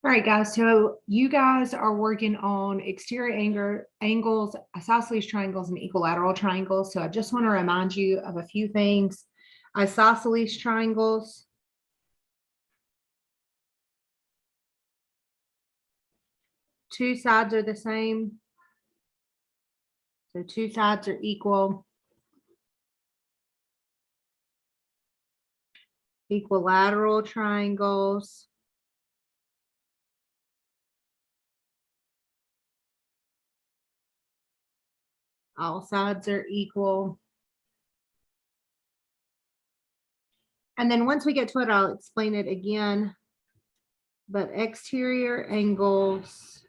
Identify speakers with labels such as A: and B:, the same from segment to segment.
A: All right, guys. So you guys are working on exterior angles, isosceles triangles, and equilateral triangles. So I just want to remind you of a few things. Isosceles triangles. Two sides are the same. So two sides are equal. Equilateral triangles. All sides are equal. And then once we get to it, I'll explain it again. But exterior angles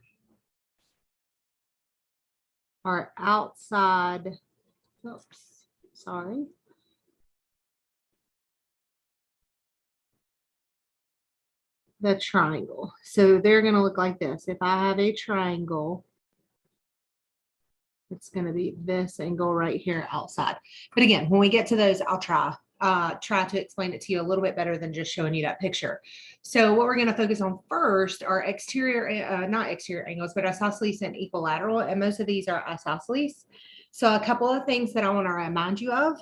A: are outside. Oops, sorry. The triangle. So they're going to look like this. If I have a triangle, it's going to be this angle right here outside. But again, when we get to those, I'll try to explain it to you a little bit better than just showing you that picture. So what we're going to focus on first are exterior, not exterior angles, but isosceles and equilateral. And most of these are isosceles. So a couple of things that I want to remind you of.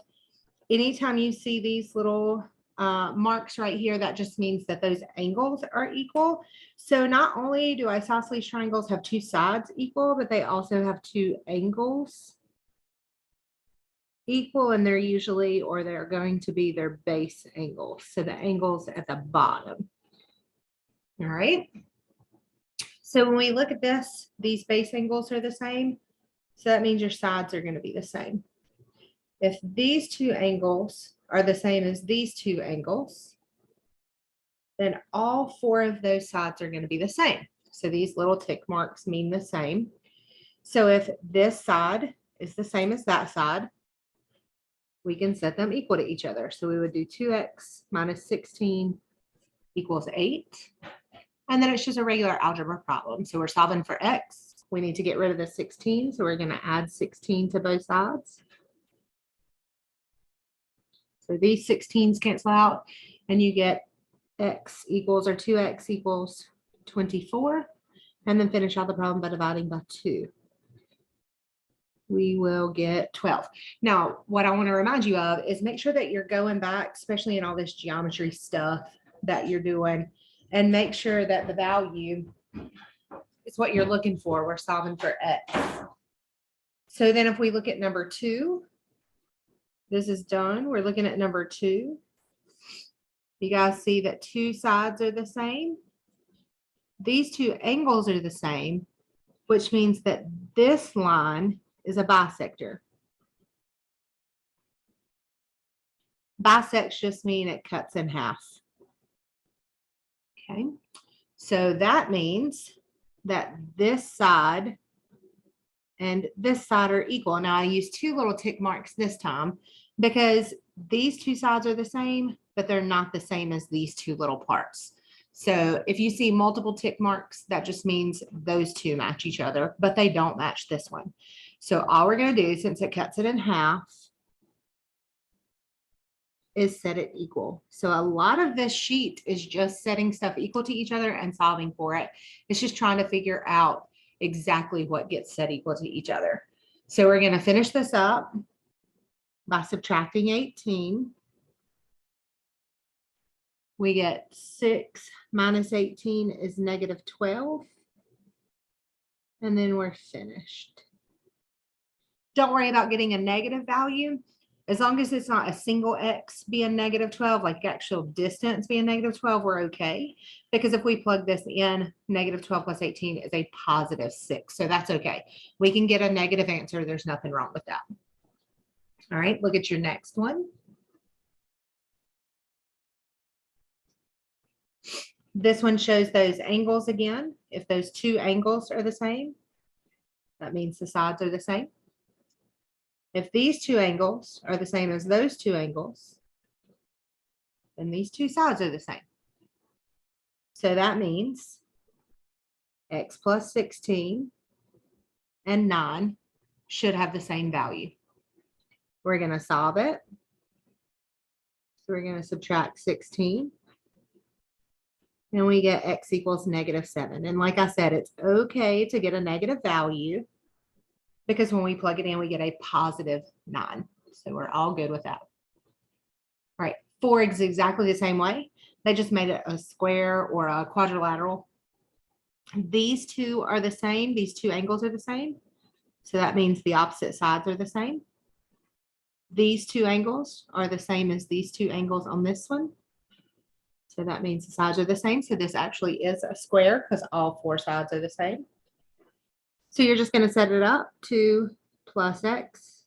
A: Anytime you see these little marks right here, that just means that those angles are equal. So not only do isosceles triangles have two sides equal, but they also have two angles equal, and they're usually, or they're going to be their base angles. So the angles at the bottom. All right. So when we look at this, these base angles are the same. So that means your sides are going to be the same. If these two angles are the same as these two angles, then all four of those sides are going to be the same. So these little tick marks mean the same. So if this side is the same as that side, we can set them equal to each other. So we would do 2x minus 16 equals 8. And then it's just a regular algebra problem. So we're solving for x. We need to get rid of the 16. So we're going to add 16 to both sides. So these 16s cancel out and you get x equals, or 2x equals 24. And then finish out the problem by dividing by 2. We will get 12. Now, what I want to remind you of is make sure that you're going back, especially in all this geometry stuff that you're doing, and make sure that the value is what you're looking for. We're solving for x. So then if we look at number 2, this is done. We're looking at number 2. You guys see that two sides are the same. These two angles are the same, which means that this line is a bisector. Bisects just mean it cuts in half. Okay, so that means that this side and this side are equal. Now I use two little tick marks this time because these two sides are the same, but they're not the same as these two little parts. So if you see multiple tick marks, that just means those two match each other, but they don't match this one. So all we're going to do, since it cuts it in half, is set it equal. So a lot of this sheet is just setting stuff equal to each other and solving for it. It's just trying to figure out exactly what gets set equal to each other. So we're going to finish this up by subtracting 18. We get 6 minus 18 is negative 12. And then we're finished. Don't worry about getting a negative value. As long as it's not a single x being negative 12, like actual distance being negative 12, we're okay. Because if we plug this in, negative 12 plus 18 is a positive 6. So that's okay. We can get a negative answer. There's nothing wrong with that. All right, look at your next one. This one shows those angles again. If those two angles are the same, that means the sides are the same. If these two angles are the same as those two angles, then these two sides are the same. So that means x plus 16 and 9 should have the same value. We're going to solve it. So we're going to subtract 16. and we get x equals -7. And like I said, it's okay to get a negative value because when we plug it in, we get a +9. So we're all good with that. All right, 4 is exactly the same way. They just made it a square or a quadrilateral. These two are the same. These two angles are the same. So that means the opposite sides are the same. These two angles are the same as these two angles on this one. So that means the sides are the same. So this actually is a square because all 4 sides are the same. So you're just going to set it up. 2 plus x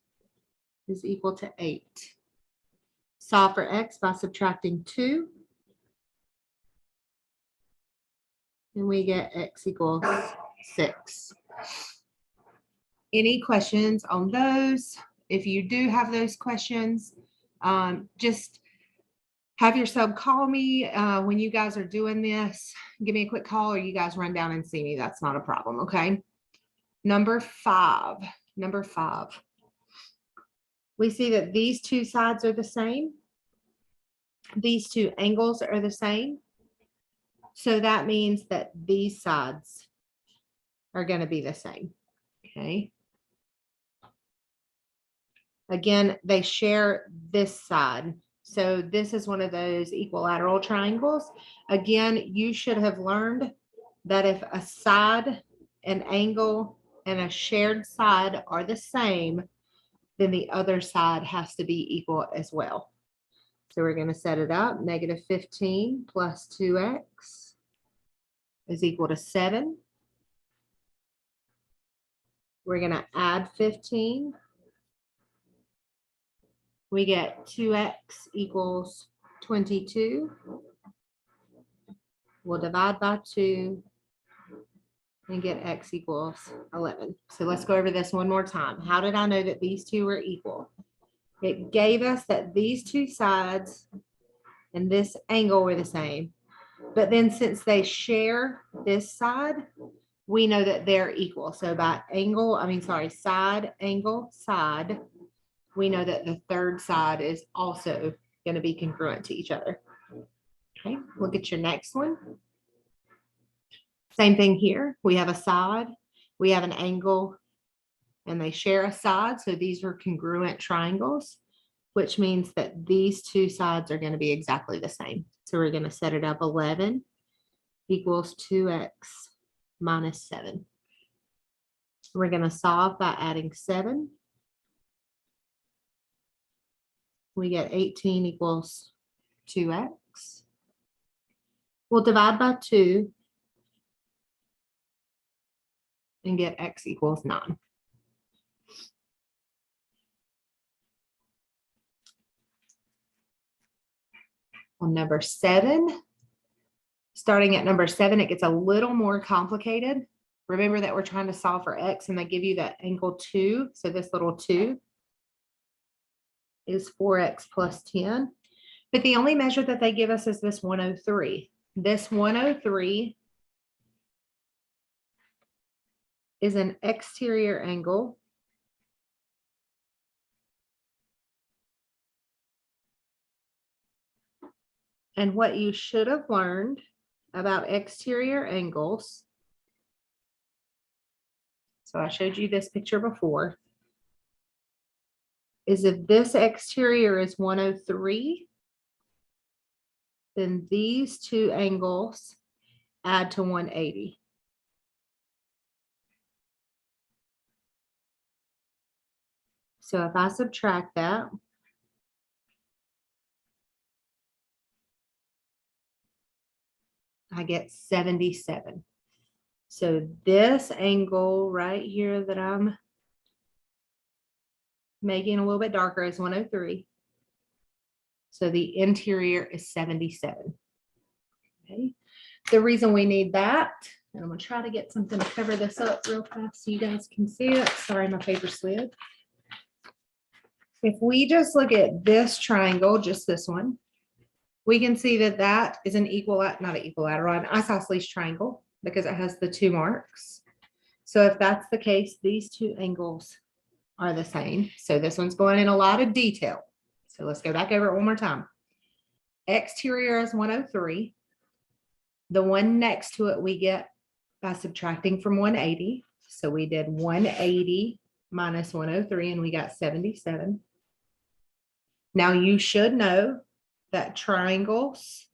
A: is equal to 8. Solve for x by subtracting 2. And we get x equals 6. Any questions on those? If you do have those questions, just have your sub call me when you guys are doing this. Give me a quick call or you guys run down and see me. That's not a problem, okay? Number 5. We see that these two sides are the same. These two angles are the same. So that means that these sides are going to be the same, okay? Again, they share this side. So this is one of those equilateral triangles. Again, you should have learned that if a side, an angle, and a shared side are the same, then the other side has to be equal as well. So we're going to set it up. -15 plus 2x is equal to 7. We're going to add 15. We get 2x equals 22. We'll divide by 2 and get x equals 11. So let's go over this one more time. How did I know that these two were equal? It gave us that these two sides and this angle were the same. But then since they share this side, we know that they're equal. So by side, angle, side, we know that the third side is also going to be congruent to each other. Okay, look at your next one. Same thing here. We have a side, we have an angle, and they share a side. So these are congruent triangles, which means that these two sides are going to be exactly the same. So we're going to set it up. 11 equals 2x minus 7. We're going to solve by adding 7. We get 18 equals 2x. We'll divide by 2 and get x equals 9. On number 7, starting at number 7, it gets a little more complicated. Remember that we're trying to solve for x and they give you that angle 2. So this little 2 is 4x plus 10. But the only measure that they give us is this 103. This 103 is an exterior angle and what you should have learned about exterior angles, so I showed you this picture before, is if this exterior is 103, then these two angles add to 180. So if I subtract that, I get 77. So this angle right here that I'm making a little bit darker is 103. So the interior is 77. Okay. The reason we need that, and I'm going to try to get something to cover this up real fast so you guys can see it. Sorry, my paper slid. If we just look at this triangle, just this one, we can see that that is an an isosceles triangle because it has the 2 marks. So if that's the case, these two angles are the same. So this one's going in a lot of detail. So let's go back over it one more time. Exterior is 103. The one next to it we get by subtracting from 180. So we did 180 minus 103 and we got 77. Now you should know that triangles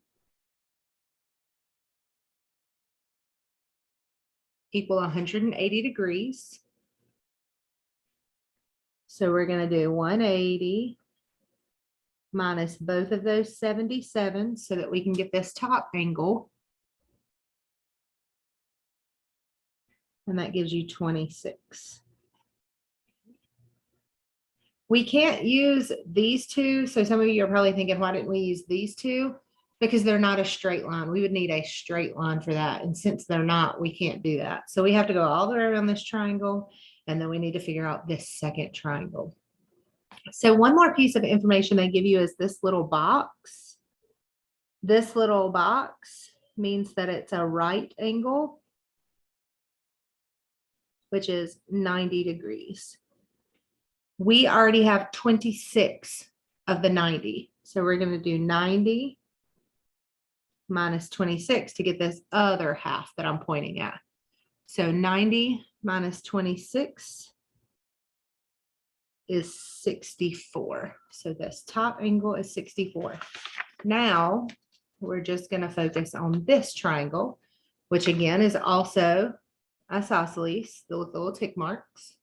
A: equal 180 degrees. So we're going to do 180 minus both of those 77 so that we can get this top angle. And that gives you 26. We can't use these two. So some of you are probably thinking, why didn't we use these two? Because they're not a straight line. We would need a straight line for that. And since they're not, we can't do that. So we have to go all the way around this triangle. And then we need to figure out this second triangle. So one more piece of information they give you is this little box. This little box means that it's a right angle, which is 90 degrees. We already have 26 of the 90. So we're going to do 90 minus 26 to get this other half that I'm pointing at. So 90 minus 26 is 64. So this top angle is 64. Now we're just going to focus on this triangle, which again is also isosceles, the little tick marks.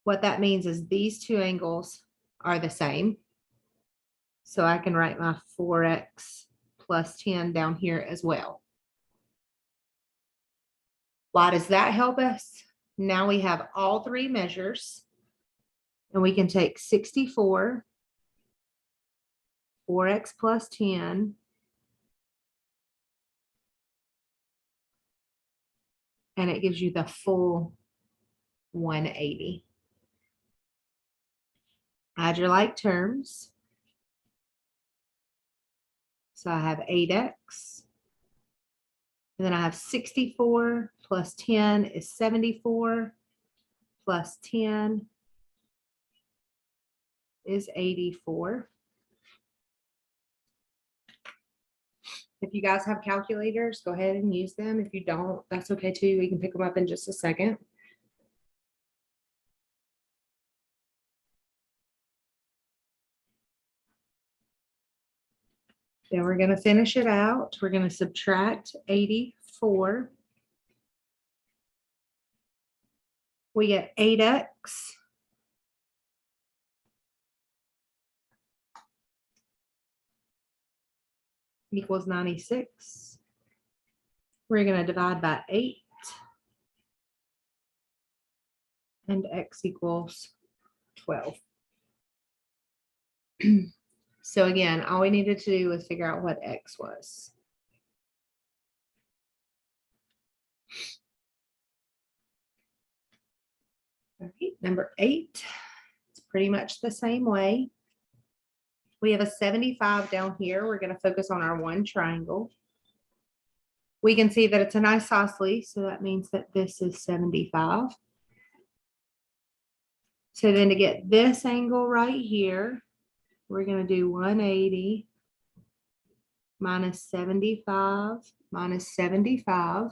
A: What that means is these two angles are the same. So I can write my 4x plus 10 down here as well. Why does that help us? Now we have all three measures and we can take 64, 4x plus 10, and it gives you the full 180. Add your like terms. So I have 8x. And then I have 64 plus 10 is 74 plus 10 is 84. If you guys have calculators, go ahead and use them. If you don't, that's okay too. We can pick them up in just a second. Then we're going to finish it out. We're going to subtract 84. We get 8x equals 96. We're going to divide by 8. And x equals 12. So again, all we needed to do was figure out what x was. All right, number 8, it's pretty much the same way. We have a 75 down here. We're going to focus on our one triangle. We can see that it's an isosceles, so that means that this is 75. So then to get this angle right here, we're going to do 180 minus 75 minus 75.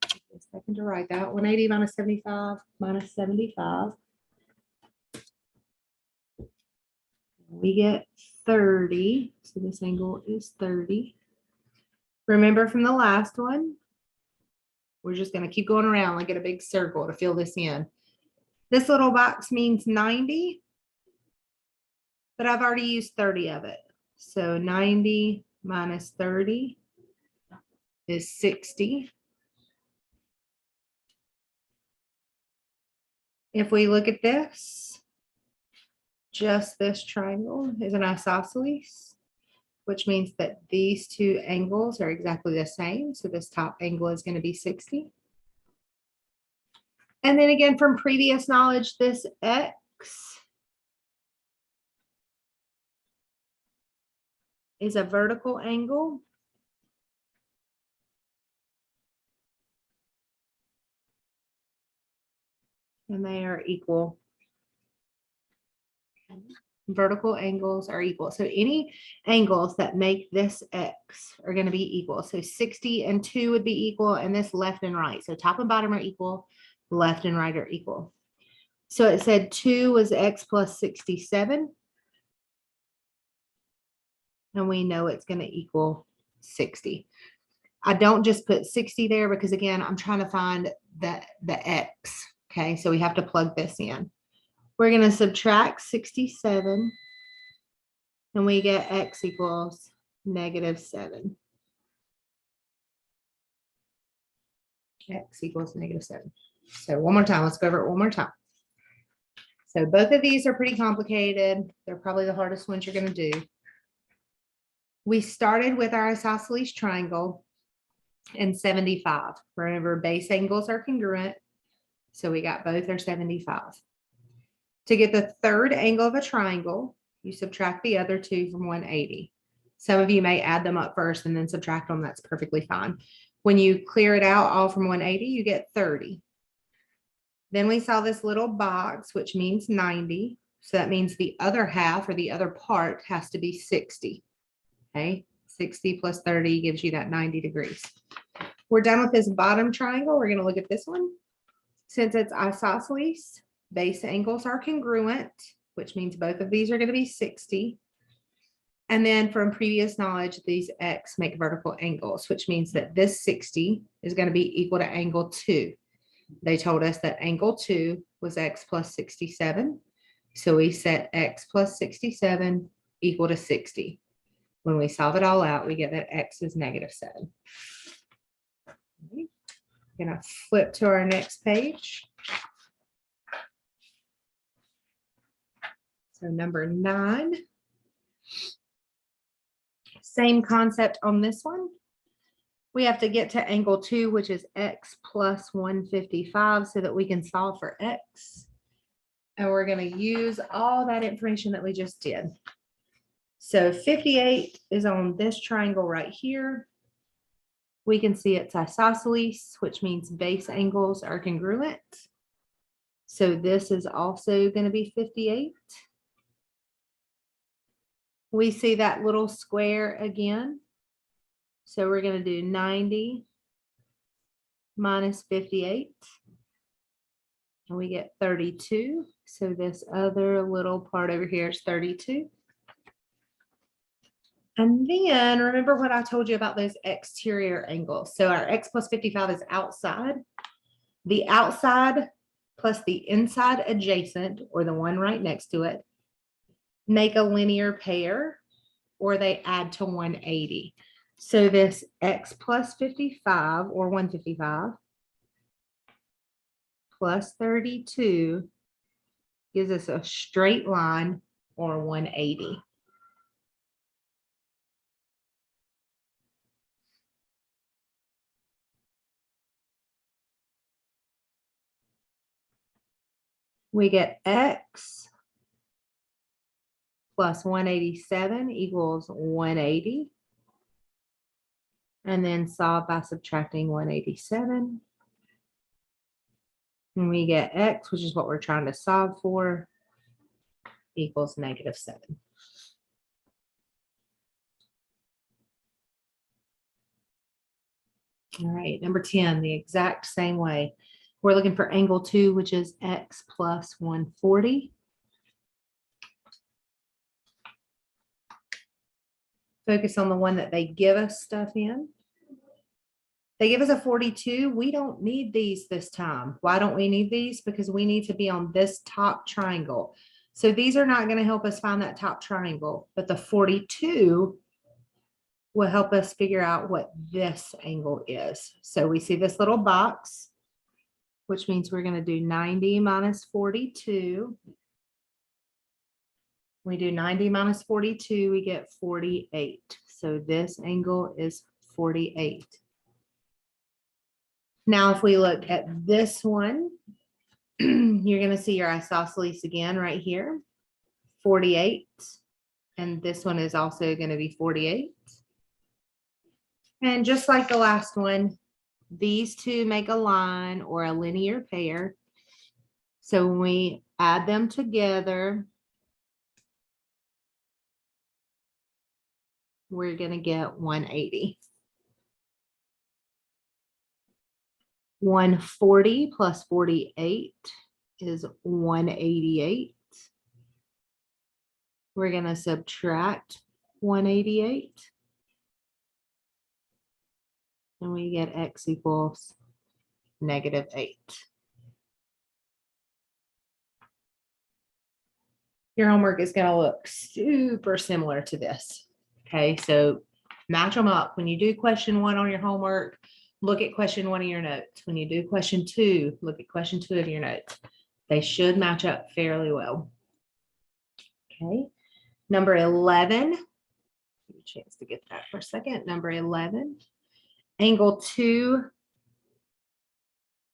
A: A second to write that. 180 minus 75 minus 75. We get 30. So this angle is 30. Remember from the last one, we're just going to keep going around like in a big circle to fill this in. This little box means 90, but I've already used 30 of it. So 90 minus 30 is 60. If we look at this, just this triangle is an isosceles, which means that these two angles are exactly the same. So this top angle is going to be 60. And then again, from previous knowledge, this x is a vertical angle. And they are equal Vertical angles are equal. So any angles that make this X are going to be equal. So 60 and 2 would be equal, and this left and right. So top and bottom are equal, left and right are equal. So it said 2 was X plus 67. And we know it's going to equal 60. I don't just put 60 there because, again, I'm trying to find the X. Okay, so we have to plug this in. We're going to subtract 67, and we get X equals -7. X equals -7. So one more time, let's go over it one more time. So both of these are pretty complicated. They're probably the hardest ones you're going to do. We started with our isosceles triangle and 75. Remember, base angles are congruent. So we got both are 75. To get the third angle of a triangle, you subtract the other two from 180. Some of you may add them up first and then subtract them. That's perfectly fine. When you clear it out all from 180, you get 30. Then we saw this little box, which means 90. So that means the other half or the other part has to be 60. Okay, 60 plus 30 gives you that 90 degrees. We're done with this bottom triangle. We're going to look at this one. Since it's isosceles, base angles are congruent, which means both of these are going to be 60. And then from previous knowledge, these X make vertical angles, which means that this 60 is going to be equal to angle 2. They told us that angle 2 was X plus 67. So we set X plus 67 equal to 60. When we solve it all out, we get that X is -7. Okay. I'm going to flip to our next page. So number 9. Same concept on this one. We have to get to angle 2, which is X plus 155, so that we can solve for X. And we're going to use all that information that we just did. So 58 is on this triangle right here. We can see it's isosceles, which means base angles are congruent. So this is also going to be 58. We see that little square again. So we're going to do 90 minus 58. And we get 32. So this other little part over here is 32. And then remember what I told you about those exterior angles. So our X plus 55 is outside. The outside plus the inside adjacent, or the one right next to it, make a linear pair, or they add to 180. So this X plus 55, or 155, plus 32 gives us a straight line, or 180. We get X plus 187 equals 180. And then solve by subtracting 187. And we get X, which is what we're trying to solve for, equals -7. All right, number 10, the exact same way. We're looking for angle 2, which is X plus 140. Focus on the one that they give us stuff in. They give us a 42. We don't need these this time. Why don't we need these? Because we need to be on this top triangle. So these are not going to help us find that top triangle, but the 42 will help us figure out what this angle is. So we see this little box, which means we're going to do 90 minus 42. We do 90 minus 42, we get 48. So this angle is 48. Now, if we look at this one, you're going to see your isosceles again right here, 48. And this one is also going to be 48. And just like the last one, these two make a line or a linear pair. So when we add them together, we're going to get 180. 140 plus 48 is 188. We're going to subtract 188. And we get x equals -8. Your homework is going to look super similar to this. Okay, so match them up. When you do question 1 on your homework, look at question 1 of your notes. When you do question 2, look at question 2 of your notes. They should match up fairly well. Okay, number 11. Give you a chance to get that for a second. Number 11. Angle 2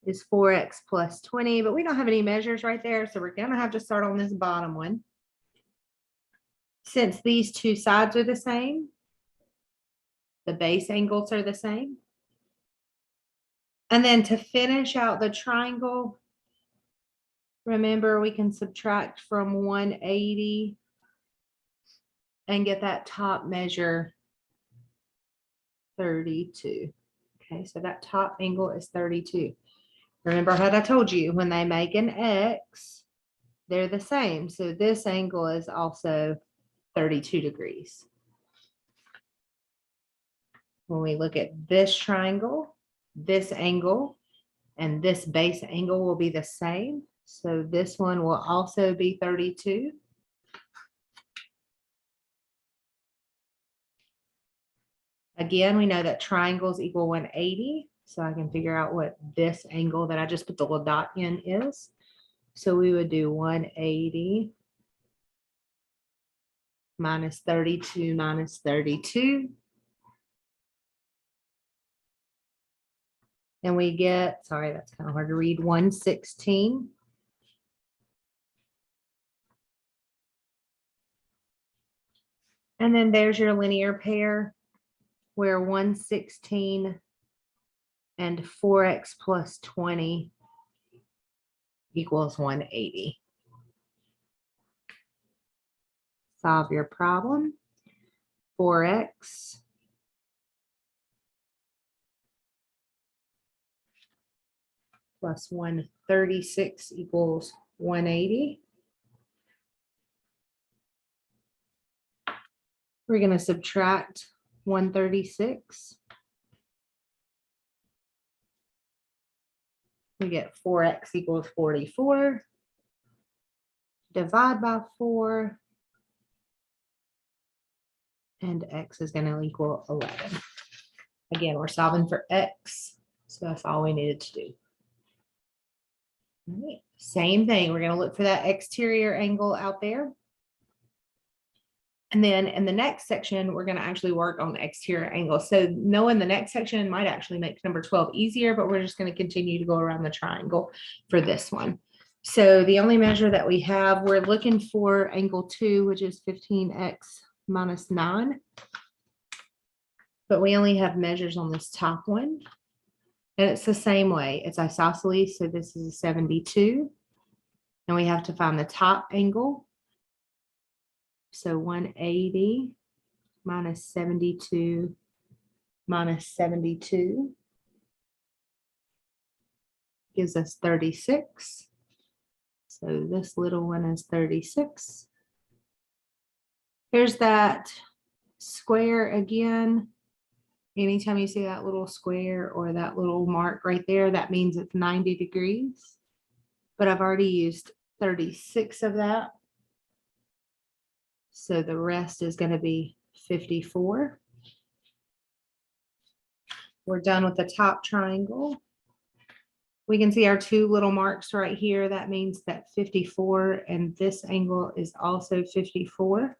A: is 4x plus 20, but we don't have any measures right there, so we're going to have to start on this bottom one. Since these two sides are the same, the base angles are the same. And then to finish out the triangle, remember we can subtract from 180 and get that top measure 32. Okay, so that top angle is 32. Remember how I told you when they make an X, they're the same. So this angle is also 32 degrees. When we look at this triangle, this angle and this base angle will be the same. So this one will also be 32. Again, we know that triangles equal 180. So I can figure out what this angle that I just put the little dot in is. So we would do 180 minus 32 minus 32. And we get, sorry, that's kind of hard to read, 116. And then there's your linear pair where 116 and 4x plus 20 equals 180. Solve your problem. 4x plus 136 equals 180. We're going to subtract 136. We get 4x equals 44. Divide by 4. And x is going to equal 11. Again, we're solving for x. So that's all we needed to do. All right. Same thing. We're going to look for that exterior angle out there. And then in the next section, we're going to actually work on the exterior angle. So knowing the next section might actually make number 12 easier, but we're just going to continue to go around the triangle for this one. So the only measure that we have, we're looking for angle 2, which is 15x minus 9. But we only have measures on this top one. And it's the same way. It's isosceles, so this is a 72. And we have to find the top angle. So 180 minus 72 minus 72 gives us 36. So this little one is 36. Here's that square again. Anytime you see that little square or that little mark right there, that means it's 90 degrees. But I've already used 36 of that. So the rest is going to be 54. We're done with the top triangle. We can see our two little marks right here. That means that 54 and this angle is also 54.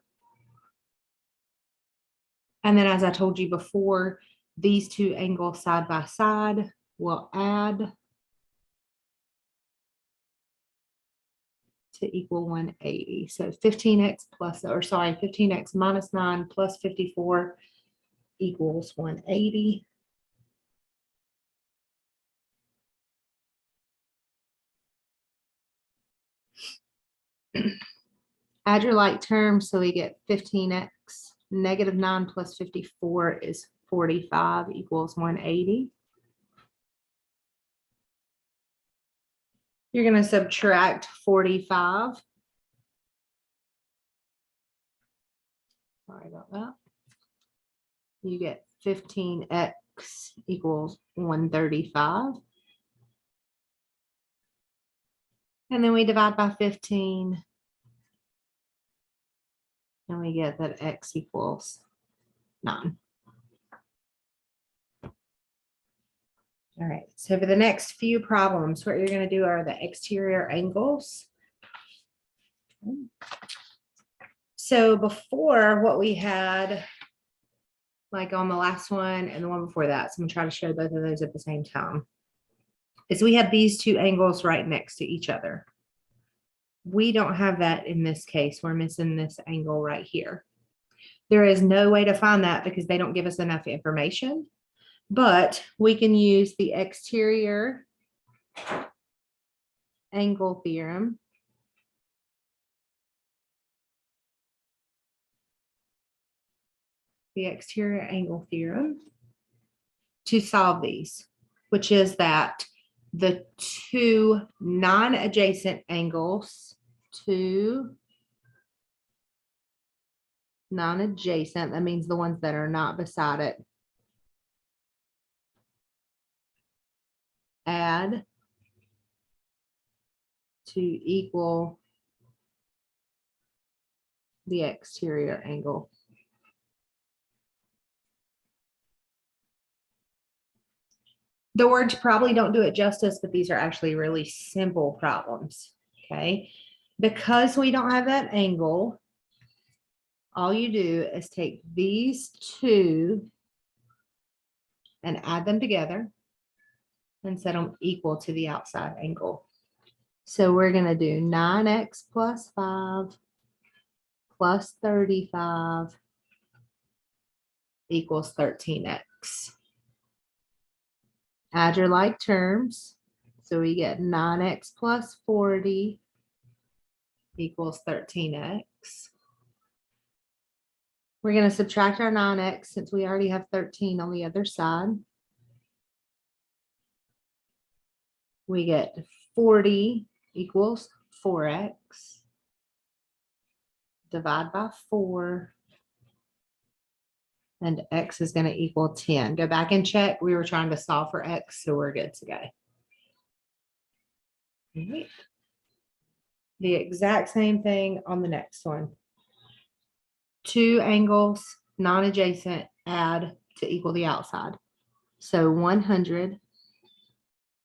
A: And then as I told you before, these two angles side by side will add to equal 180. So 15x plus, or sorry, 15x minus 9 plus 54 equals 180. Add your like terms, so we get 15x Negative 9 plus 54 is 45 equals 180. You're going to subtract 45. Sorry about that. You get 15x equals 135. And then we divide by 15. And we get that x equals 9. All right, so for the next few problems, what you're going to do are the exterior angles. So before, what we had, like on the last one and the one before that, so I'm going to try to show both of those at the same time, is we have these two angles right next to each other. We don't have that in this case. We're missing this angle right here. There is no way to find that because they don't give us enough information, but we can use the exterior angle theorem. The exterior angle theorem to solve these, which is that the two non-adjacent angles, that means the ones that are not beside it, add to equal the exterior angle. The words probably don't do it justice, but these are actually really simple problems, okay? Because we don't have that angle, all you do is take these two and add them together and set them equal to the outside angle. So we're going to do 9x plus 5 plus 35 equals 13x. Add your like terms. So we get 9x plus 40 equals 13x. We're going to subtract our 9x since we already have 13 on the other side. We get 40 equals 4x. Divide by 4. And x is going to equal 10. Go back and check. We were trying to solve for x, so we're good to go. All right. The exact same thing on the next one. Two angles, non-adjacent, add to equal the outside. So 100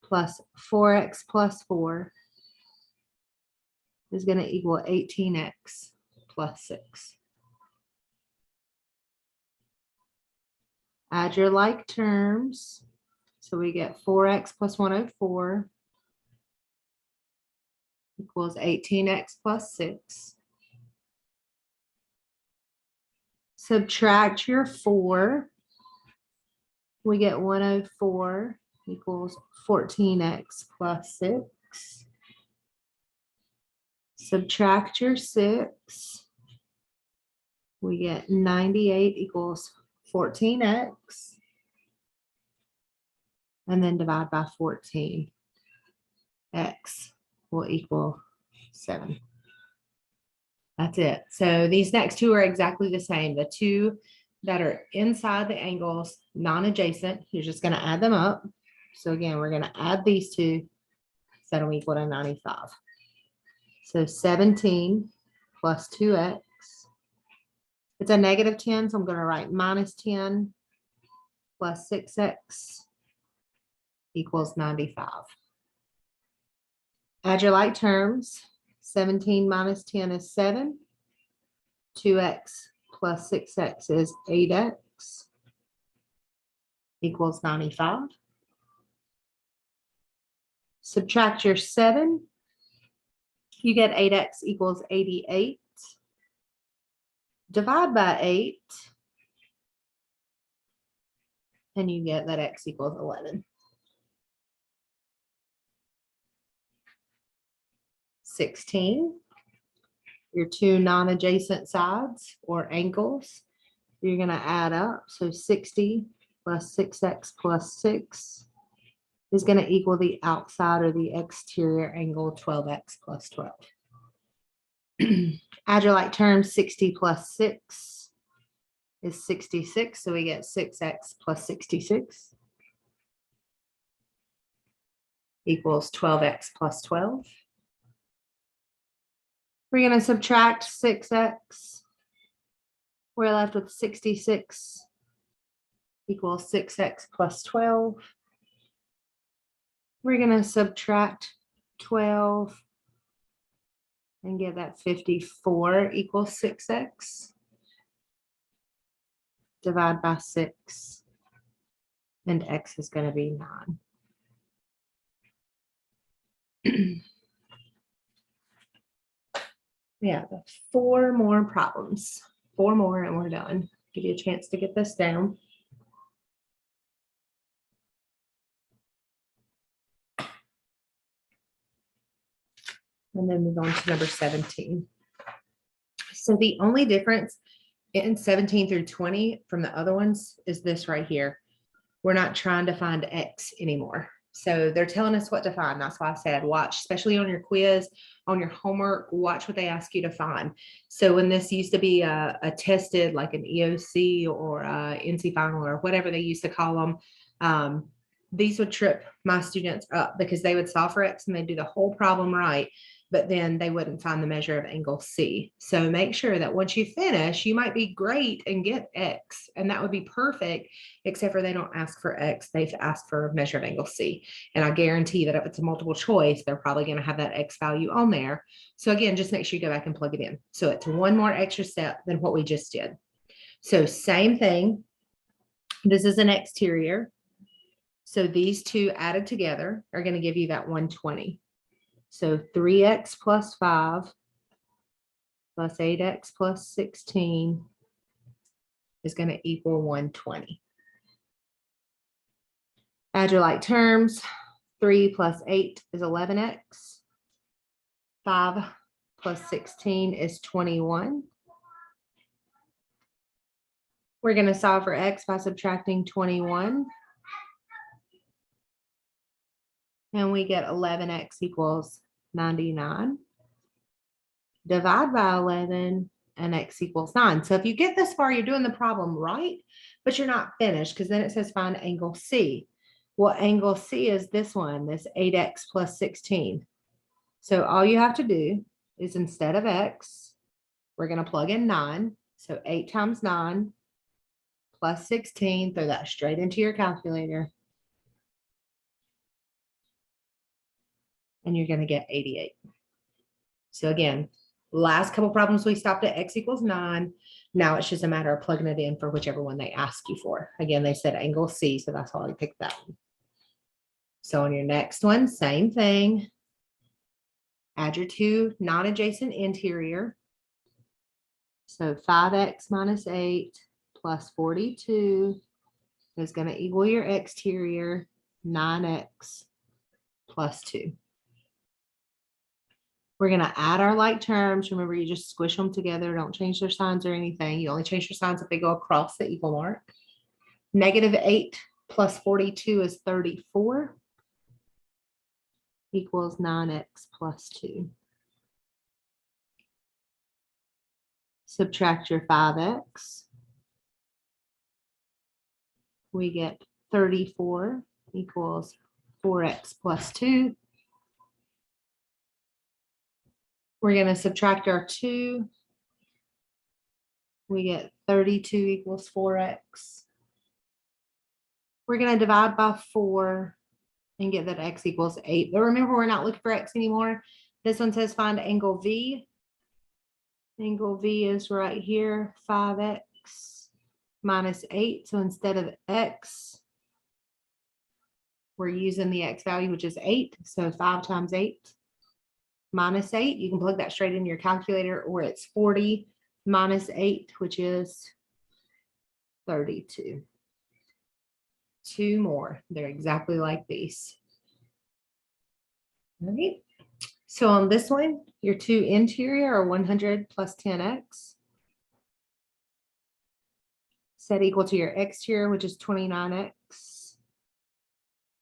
A: plus 4x plus 4 is going to equal 18x plus 6. Add your like terms. So we get 4x plus 104 equals 18x plus 6. Subtract your 4. We get 104 equals 14x plus 6. Subtract your 6. We get 98 equals 14x. And then divide by 14. X will equal 7. That's it. So these next two are exactly the same. The two that are inside the angles, non-adjacent, you're just going to add them up. So again, we're going to add these two, set them equal to 95. So 17 plus 2x. It's a negative 10, so I'm going to write minus 10 plus 6x equals 95. Add your like terms. 17 minus 10 is 7. 2x plus 6x is 8x equals 95. Subtract your 7. You get 8x equals 88. Divide by 8. And you get that x equals 11. 16. Your two non-adjacent sides or angles. you're gonna add up. So 60 plus 6x plus 6 is gonna equal the outside or the exterior angle 12x plus 12. Add your like terms, 60 plus 6 is 66. So we get 6x plus 66 equals 12x plus 12. We're going to subtract 6x. We're left with 66 equals 6x plus 12. We're going to subtract 12 and get that 54 equals 6x. Divide by 6, and x is going to be 9. We have 4 more problems. 4 more and we're done. Give you a chance to get this down. And then move on to number 17. So the only difference in 17 through 20 from the other ones is this right here. We're not trying to find x anymore. So they're telling us what to find. That's why I said watch, especially on your quiz, on your homework, watch what they ask you to find. So when this used to be a tested, like an EOC or a NC final or whatever they used to call them, these would trip my students up because they would solve for x and they'd do the whole problem right, but then they wouldn't find the measure of angle C. So make sure that once you finish, you might be great and get x, and that would be perfect, except for they don't ask for x, they've asked for a measure of angle C. And I guarantee that if it's a multiple choice, they're probably going to have that x value on there. So again, just make sure you go back and plug it in. So it's one more extra step than what we just did. So same thing. This is an exterior. So these two added together are going to give you that 120. So 3x plus 5 plus 8x plus 16 is going to equal 120. Add your like terms. 3 plus 8 is 11x. 5 plus 16 is 21. We're going to solve for x by subtracting 21. And we get 11x equals 99. Divide by 11 and x equals 9. So if you get this far, you're doing the problem right, but you're not finished because then it says find angle C. Well, angle C is this one, this 8x plus 16. So all you have to do is instead of x, we're going to plug in 9. So 8 times 9 plus 16, throw that straight into your calculator. And you're going to get 88. So again, last couple problems we stopped at x equals 9. Now it's just a matter of plugging it in for whichever one they ask you for. Again, they said angle C, so that's why I picked that one. So on your next one, same thing. Add your 2 non-adjacent interior. So 5x minus 8 plus 42 is going to equal your exterior 9x plus 2. We're going to add our like terms. Remember, you just squish them together. Don't change their signs or anything. You only change your signs if they go across the equal mark. Negative 8 plus 42 is 34 equals 9x plus 2. Subtract your 5x. We get 34 equals 4x plus 2. We're going to subtract our 2. We get 32 equals 4x. We're going to divide by 4 and get that x equals 8. But remember, we're not looking for x anymore. This one says find angle V. Angle V is right here, 5x minus 8. So instead of x, we're using the x value, which is 8. So 5 times 8 minus 8. You can plug that straight into your calculator, or it's 40 minus 8, which is 32. 2 more. They're exactly like these. All right. So on this one, your 2 interior are 100 plus 10x. set equal to your exterior, which is 29x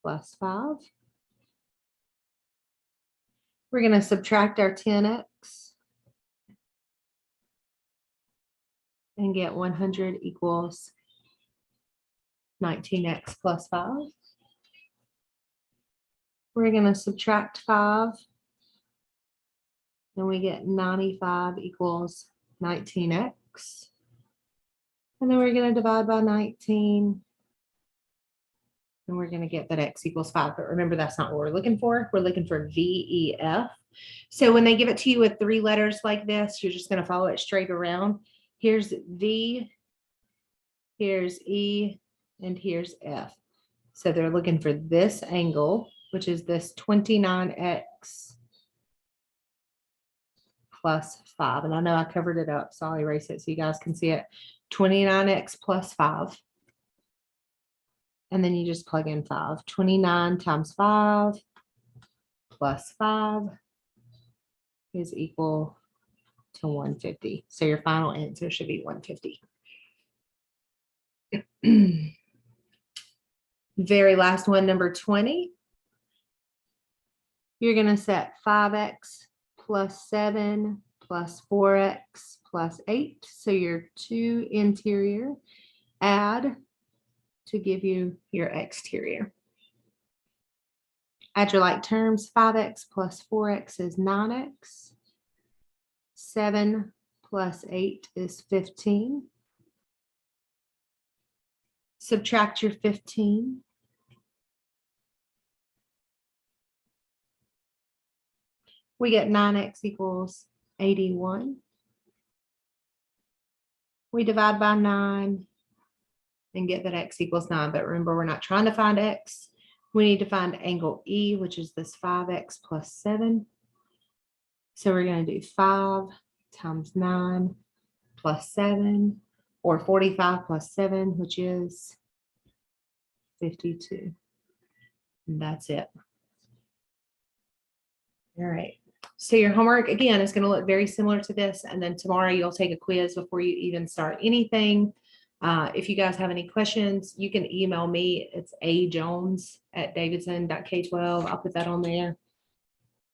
A: plus 5. We're going to subtract our 10x and get 100 equals 19x plus 5. We're going to subtract 5, and we get 95 equals 19x. And then we're going to divide by 19, and we're going to get that x equals 5. But remember, that's not what we're looking for. We're looking for VEF. So when they give it to you with 3 letters like this, you're just going to follow it straight around. Here's V, here's E, and here's F. So they're looking for this angle, which is this 29x plus 5. And I know I covered it up, so I'll erase it so you guys can see it. 29x plus 5. And then you just plug in 5. 29 times 5 plus 5 is equal to 150. So your final answer should be 150. Very last one, number 20. You're going to set 5x plus 7 plus 4x plus 8. So your 2 interior, add to give you your exterior. Add your like terms. 5x plus 4x is 9x. 7 plus 8 is 15. Subtract your 15. We get 9x equals 81. We divide by 9 and get that x equals 9. But remember, we're not trying to find x. We need to find angle E, which is this 5x plus 7. So we're going to do 5 times 9 plus 7, or 45 plus 7, which is 52. And that's it. All right. So your homework, again, is going to look very similar to this. And then tomorrow you'll take a quiz before you even start anything. If you guys have any questions, you can email me. It's ajones@davidson.k12. I'll put that on there.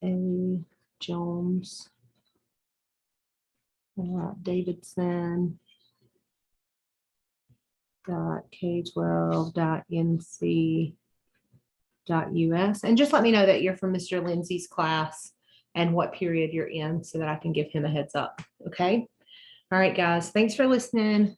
A: ajones.davidson.k12.nc.us. And just let me know that you're from Mr. Lindsay's class and what period you're in so that I can give him a heads up. Okay. All right, guys. Thanks for listening.